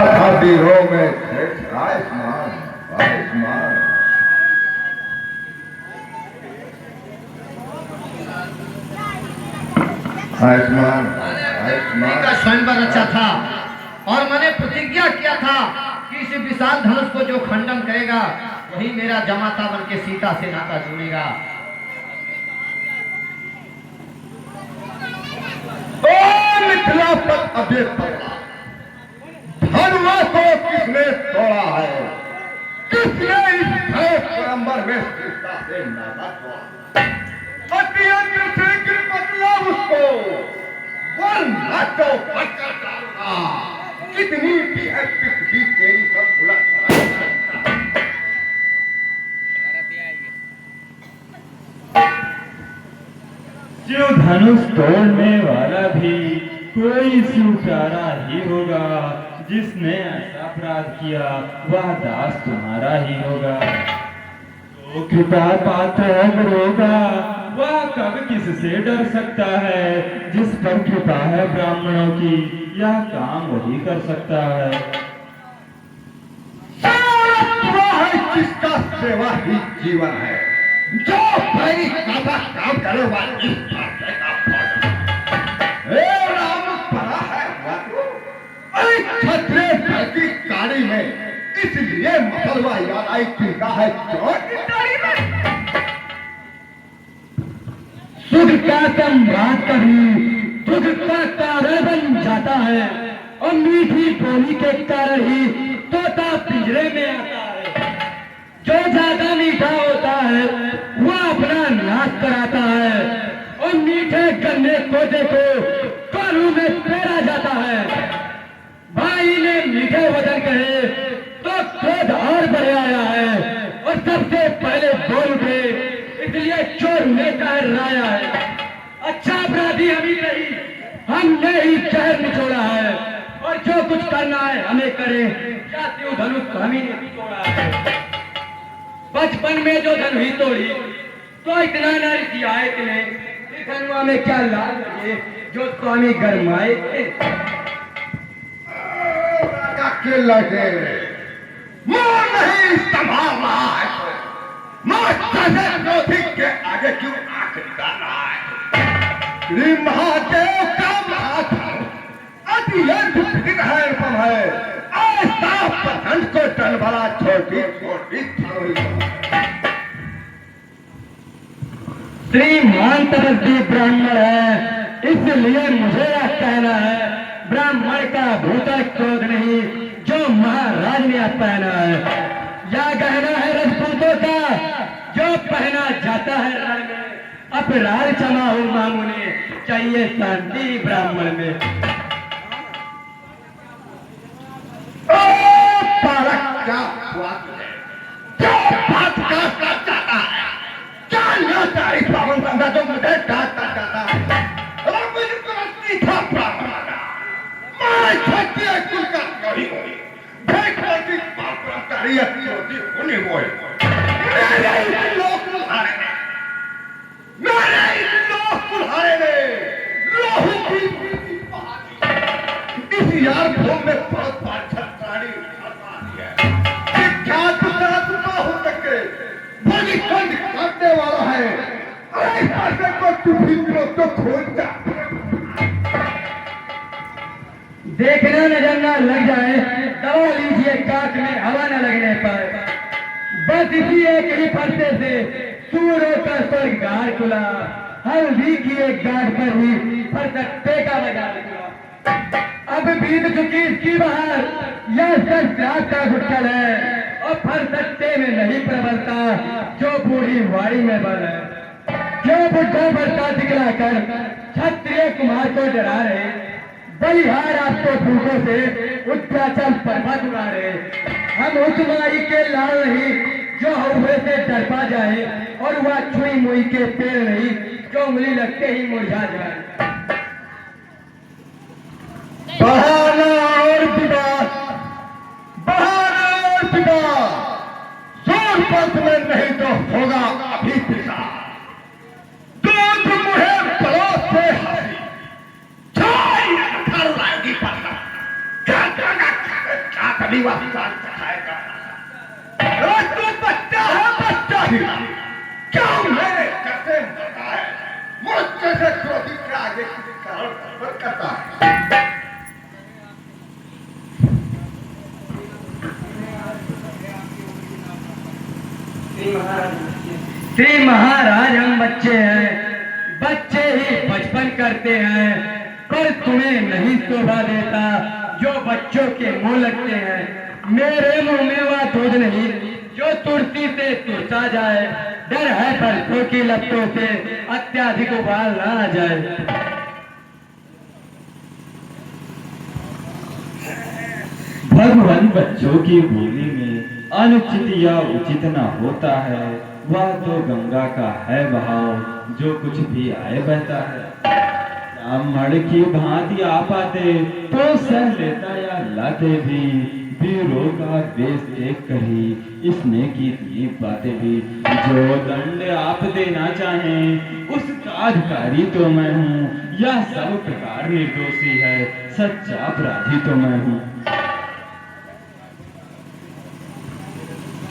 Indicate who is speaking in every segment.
Speaker 1: शादियों में आयुष्मान आयुष्मान। आयुष्मान आयुष्मान
Speaker 2: का स्वयंवर रचा था और मैंने प्रतिज्ञा किया था कि इस विशाल धनुष को जो खंडन करेगा वही मेरा जमाता बन के सीता से नाता जोड़ेगा।
Speaker 1: मिथिलापत अभेद धनुआ को किसने तोड़ा है? किसने इस भय परंबर में सीता से नाता तोड़ा? अत्यंत शीघ्र बदला उसको वरना तो बचकर डालूंगा। कितनी भी है पृथ्वी तेरी सब उलट
Speaker 3: जो धनुष तोड़ने वाला भी कोई स्वीकारा ही होगा। जिसने ऐसा अपराध किया वह दास तुम्हारा ही होगा। तो कृपा पात्र होगा वह कब किससे डर सकता है? जिस पर कृपा है ब्राह्मणों की यह काम वही कर सकता है।
Speaker 1: जिसका सेवा ही जीवन है, जो भाई का काम करे वाली राम पड़ा है छत्रे की गाड़ी में, इसलिए मसलवा याद आई पीता है
Speaker 4: सुख का संवाद कभी दुख का कारण बन जाता है और मीठी बोली के कारण ही तोता पिंजरे में आता है। जो ज्यादा मीठा होता है वह अपना नाश कराता है और मीठे गन्ने को देखो कानू में पेरा जाता है। भाई ने मीठे वचन कहे तो क्रोध और बढ़ आया है और सबसे पहले बोल उठे, इसलिए चोर ने कहराया है। अच्छा अपराधी अभी नहीं, हमने ही शहर निचोड़ा है और जो कुछ करना है हमें करे। क्या त्यों धनुष हम ही ने तोड़ा है? बचपन में जो धनुष तोड़ी तो इतना न किया इतने इस धनुआ में क्या लाल लगे जो स्वामी गरमाए थे।
Speaker 1: के लगे मोह नहीं संभाल रहा है, के आगे क्यों आंख निकाल रहा है? श्री महादेव का महाधर्म अत्यंत विघ्नहर है। ऐसा प्रखंड को टलभला छोटी छोटी
Speaker 4: श्रीमान तरसदी ब्राह्मण है, इसलिए मुझे यह कहना है ब्राह्मण का भूतक क्रोध नहीं जो महाराज ने पहना है। यह गहना है राजपूतों का जो पहना जाता है रण में। अपराध क्षमा हो मामूने, चाहिए शांति ब्राह्मण में।
Speaker 1: बालक क्या बात है? क्या बात का जाता है? क्या तारीफ पावन बंदा जो मुझे डांटता जाता है? और मुझे प्रश्न था ब्राह्मण मैं क्षत्रिय कुल का द्रोही हूँ। देखो कि पापकारी अत्योदी होने हुए मेरे इस लोक कुल्हाड़े ने लोहू की इस यार भूम में बहुत पाछा प्राणी हो सके बड़ी खंड काटने वाला है। ऐसे को तो खोज जा
Speaker 4: देखना नजर न लग जाए, दवा लीजिए काट में हवा न लगने पर। बस इसी एक ही फरसे से सूरों का स्वर्ग गार खुला। हल्दी की एक गाढ़ पर ही फरसट्टे का बाजार खुला। अब बीत चुकी इसकी बहार, यह सच का गुटकल है और फरसट्टे में नहीं प्रबलता जो बूढ़ी वाड़ी में बल है। जो बुढ़ा बरता दिखला कर क्षत्रिय कुमार को डरा रहे, बलिहार आपको फूकों से उत्याचल पर्वत उड़ा रहे। हम उस माई के लाल नहीं जो हौवे से डरपा जाए और वह छुई मुई के पेड़ नहीं जो उंगली लगते ही मुरझा जाए।
Speaker 1: बहाना और विवाद, बहाना और विवाद सोनपत में नहीं तो होगा अभी पिता। दूध मुहे पड़ोस से हारी छाई घर लाएगी पन्ना। आदिवासी साल सिखाएगा। अरे तू बच्चा है, बच्चा ही क्यों मेरे कैसे मरता है? मुझसे से क्रोधी के आगे किसी कारण पर करता है।
Speaker 4: श्री महाराज हम बच्चे हैं, बच्चे ही बचपन करते हैं, पर तुम्हें नहीं शोभा देता जो बच्चों के मुंह लगते हैं। मेरे मुंह में वह दूध नहीं जो तुरती से तुरसा जाए, डर है बरसों की लपटों से अत्याधिक उबाल ना आ जाए।
Speaker 3: भगवान बच्चों की बोली में अनुचित या उचित न होता है, वह तो गंगा का है बहाव जो कुछ भी आए बहता है। ब्राह्मण की भांति आ पाते तो सह लेता या लाते भी, वीरों का वेश देख कर ही इसने की थी बातें भी। जो दंड आप देना चाहें उसका अधिकारी तो मैं हूँ, यह सब प्रकार निर्दोषी है, सच्चा अपराधी तो मैं हूँ।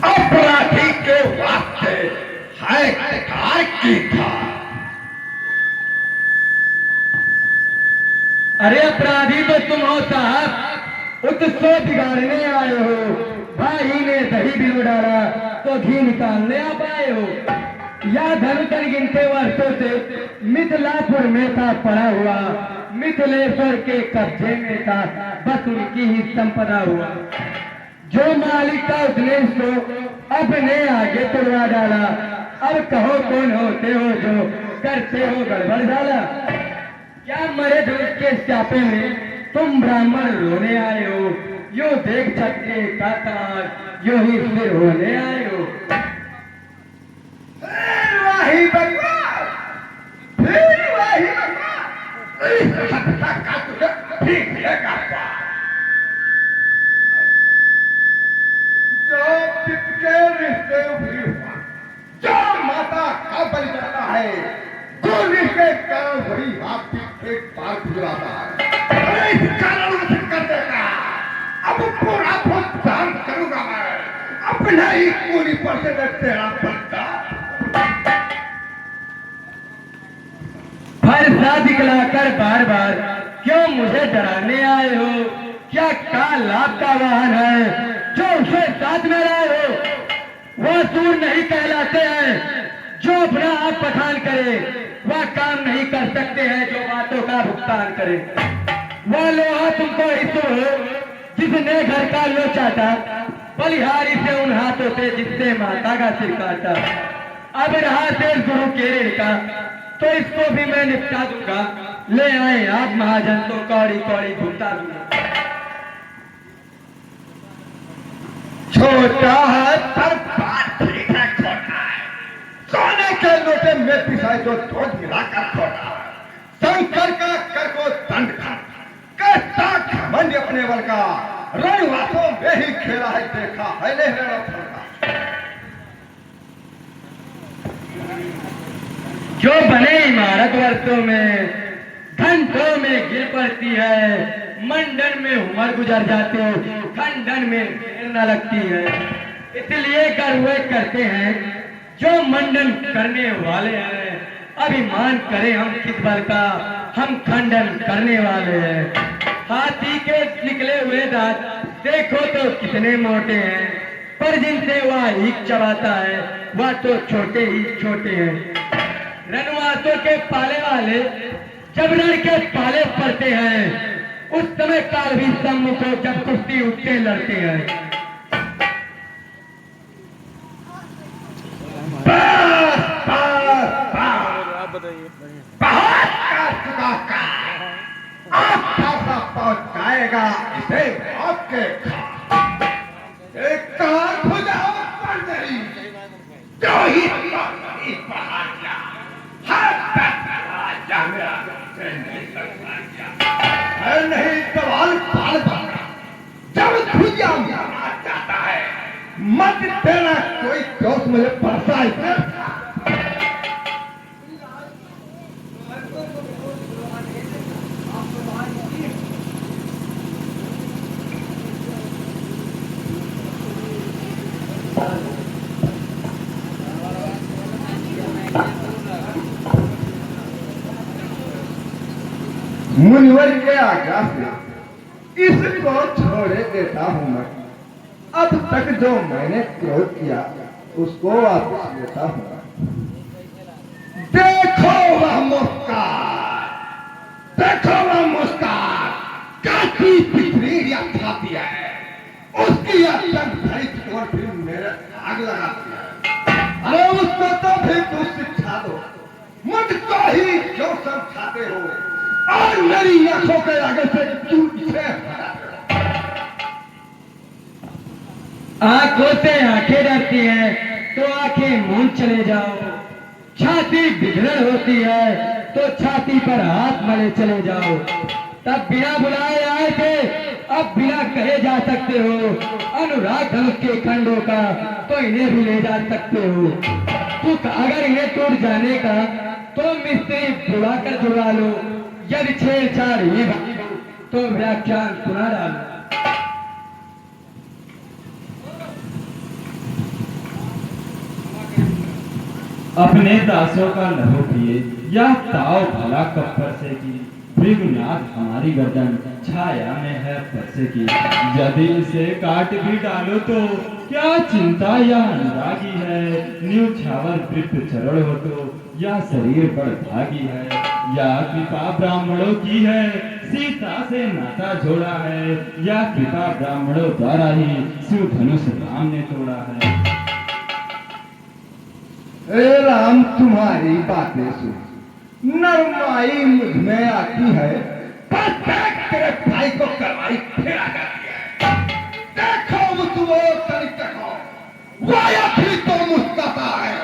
Speaker 1: अपराधी के वास्ते है अधिकार की था।
Speaker 4: अरे अपराधी तो तुम हो साहब, उत्सव बिगाड़ने आए हो। भाई ने दही बिलो डाला तो घी निकालने आप आए हो। या धनुतन गिनते वर्षों से मिथिलापुर में था पड़ा हुआ, मिथिलेश्वर के कब्जे में था, बस उनकी ही संपदा हुआ। जो मालिक का उसने इसको अपने आगे तुड़वा डाला। अब कहो कौन होते हो जो करते हो गड़बड़ डाला। क्या मरे धनुष के चापे में तुम ब्राह्मण रोने आए हो? यो देख सकते का ताज यो ही सिर होने आए हो।
Speaker 1: वही बकवास, फिर वही बकवास। इस सत्ता का तुझे ठीक लगा था। जो पिता के रिश्ते हुए हुआ, जो माता का बलि जाता है, जो रिश्ते का वही आप एक बार गुजराता है। अरे इस कारण से कर देगा। अब पूरा भुगतान करूंगा मैं, अपना ही पूरी पर से तेरा बंदा।
Speaker 4: फरसा दिखलाकर बार बार क्यों मुझे डराने आए हो? क्या काल लाभ का वाहन है जो उसे साथ में लाए हो? वह सूर नहीं कहलाते हैं जो अपना आप पठान करे, वह काम नहीं कर सकते हैं जो बातों का भुगतान करे। वह लोहा तुमको हिस्सो हो जिसने घर का लो चाटा, बलिहारी से उन हाथों से जिससे माता का सिर काटा। अब रहा से गुरु के का तो इसको भी मैं निपटा दूंगा। ले आए आप महाजन तो कौड़ी कौड़ी भुगता दूंगा।
Speaker 1: छोटा है पर बात ठीक है, छोटा है। सोने के लोटे में पिसाए जो दूध मिलाकर छोटा है। शंकर का कर को दंड खा कैसा घमंड अपने बल का, रणवासों में ही खेला है देखा है ले रणफल का।
Speaker 4: जो बने इमारत वर्षों में घंटों में गिर पड़ती है, मंडन में उम्र गुजर जाते खंडन में देर न लगती है। इसलिए गर्व करते हैं जो मंडन करने वाले हैं। अभिमान करें हम किस बल का, हम खंडन करने वाले हैं। हाथी के निकले हुए दांत देखो तो कितने मोटे हैं, पर जिनसे वह ईख चबाता है वह तो छोटे ही छोटे हैं। रणवासों के पाले वाले जब रण के पाले पड़ते हैं, उस समय काल भी सम्मुख हो जब कुश्ती उठते लड़ते हैं।
Speaker 1: बहुत का चुका का आप पहुंच जाएगा इसे आपके एक कान खुदा पर नहीं जो ही पहाड़िया हर राजा मेरा नहीं सकता नहीं सवाल पाल बना जब खुदिया मारा जाता है मत देना कोई दोस्त मुझे परसाई। मुनिवर के आज्ञा से इसको छोड़े देता हूं मैं। अब तक जो मैंने क्रोध किया उसको वापस लेता हूं। देखो वह मुस्कान, देखो वह मुस्कान काटी पिछड़ी या छाती है, उसकी अत्यंत भरी और फिर मेरे आग लगाती है। अरे उसको तो भी कुछ शिक्षा दो, मुझको ही क्यों समझाते हो और मेरी आंखों के आगे से क्यों इसे हटाते हो?
Speaker 4: आंखों से आंखें डरती हैं तो आंखें मूंद चले जाओ। छाती बिगड़न होती है तो छाती पर हाथ मले चले जाओ। तब बिना बुलाए आए थे, अब बिना कहे जा सकते हो। अनुराग धनुष के खंडों का तो इन्हें भी ले जा सकते हो। कुछ अगर इन्हें टूट जाने का तो मिस्त्री बुला कर जुड़ा लो। यदि छेड़छाड़ ही बाकी हो तो व्याख्यान सुना डालो।
Speaker 3: अपने दासों का लहू पिए या ताव भला कब परसे की। भृगुनाथ हमारी गर्दन छाया में है परसे की। यदि इसे काट भी डालो तो क्या चिंता या अनुरागी है। न्यूछावर वृत्त चरण हो तो या शरीर बड़ भागी है। या कृपा ब्राह्मणों की है, सीता से नाता जोड़ा है। या कृपा ब्राह्मणों द्वारा ही शिव धनुष राम ने तोड़ा है।
Speaker 1: ए राम तुम्हारी बातें सुन, नरमाई मुझ में आती है, प्रत्येक तेरे भाई को करवाई फेरा करती है। देखो वो तरीके को, वो अभी तो मुस्कुराता है,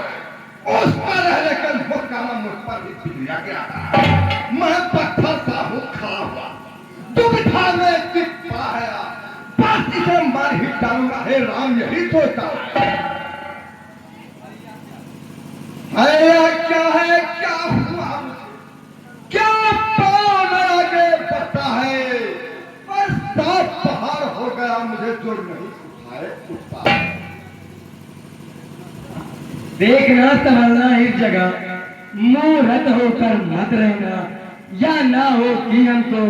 Speaker 1: उस पर रहने का मुस्काना मुझ पर भी फिर के आता है। मैं पत्थर सा हूँ खड़ा हुआ, दुविधा में चिपका है, बस इसे मार ही डालूंगा। हे राम यही सोचता है। क्या है, क्या हुआ, क्या पान आगे बढ़ता है, पर सात पहाड़ हो गया मुझे जो नहीं उठाए उठता है।
Speaker 4: देखना संभलना इस जगह, मुंह रत होकर मत रहना। या ना हो कि हमको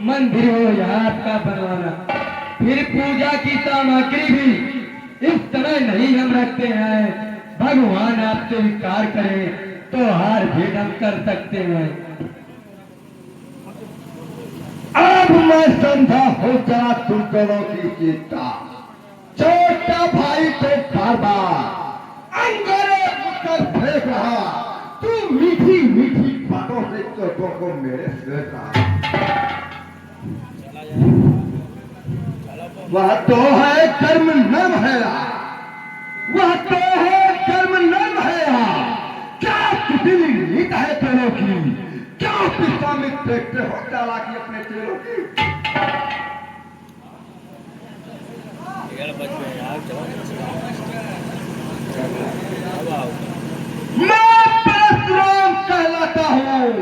Speaker 4: मंदिर हो या आपका बनवाना। फिर पूजा की सामग्री भी इस समय नहीं हम रखते हैं। भगवान आपसे विकार करें तो हार भेंट हम कर सकते हैं।
Speaker 1: अब मैं समझा हो चला तुम दोनों की चिंता। छोटा भाई को बार बार अंगारे कर फेंक रहा, तू मीठी मीठी बातों से चोटों को मेरे सिर का। वह तो है कर्म न भया, वह तो है कर्म न भया। क्या कितनी नीत है तेरों की, क्या पिता में देखते हो चालाकी अपने चेलों की। मैं परशुराम कहलाता हूँ,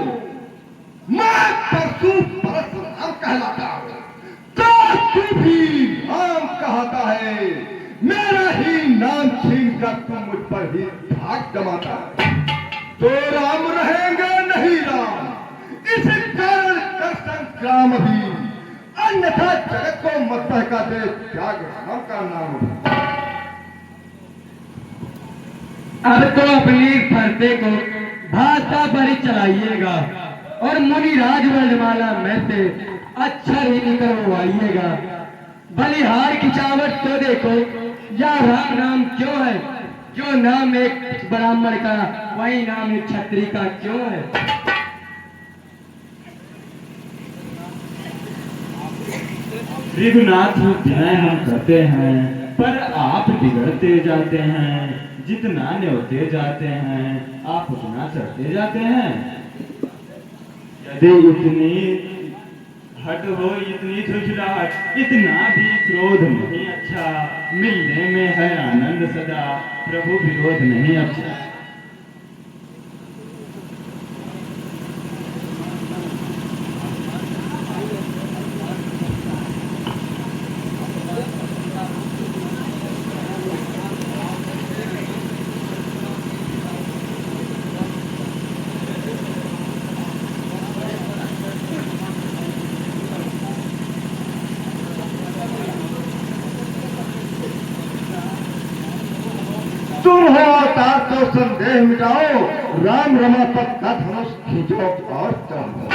Speaker 1: मैं परशुराम कहलाता हूँ, तो तू भी राम कहता है। मेरा ही नाम छीन कर तुम मुझ पर ही भाग जमाता है। तो राम रहेंगे नहीं राम, इस कारण कर संग्राम भी, अन्यथा जगत को मत बहका दे त्याग राम का नाम भी।
Speaker 4: अब तो अपनी फरते को भाषा पर ही चलाइएगा और मुनि राज वर्णमाला में से अक्षर ही निकलवाइएगा। बलिहार की चावट तो देखो, या राम नाम क्यों है। जो नाम एक ब्राह्मण का वही नाम एक क्षत्रिय का क्यों है।
Speaker 3: रघुनाथ विनय हम करते हैं पर आप बिगड़ते जाते हैं। जितना न्योते जाते हैं आप उतना चढ़ते जाते हैं। यदि इतनी हट हो, इतनी झुझलाहट, इतना भी क्रोध नहीं अच्छा। मिलने में है आनंद सदा, प्रभु विरोध नहीं अच्छा।
Speaker 1: तुम हो अवतार तो संदेह मिटाओ, राम रमापत का धनुष खींचो और चलो।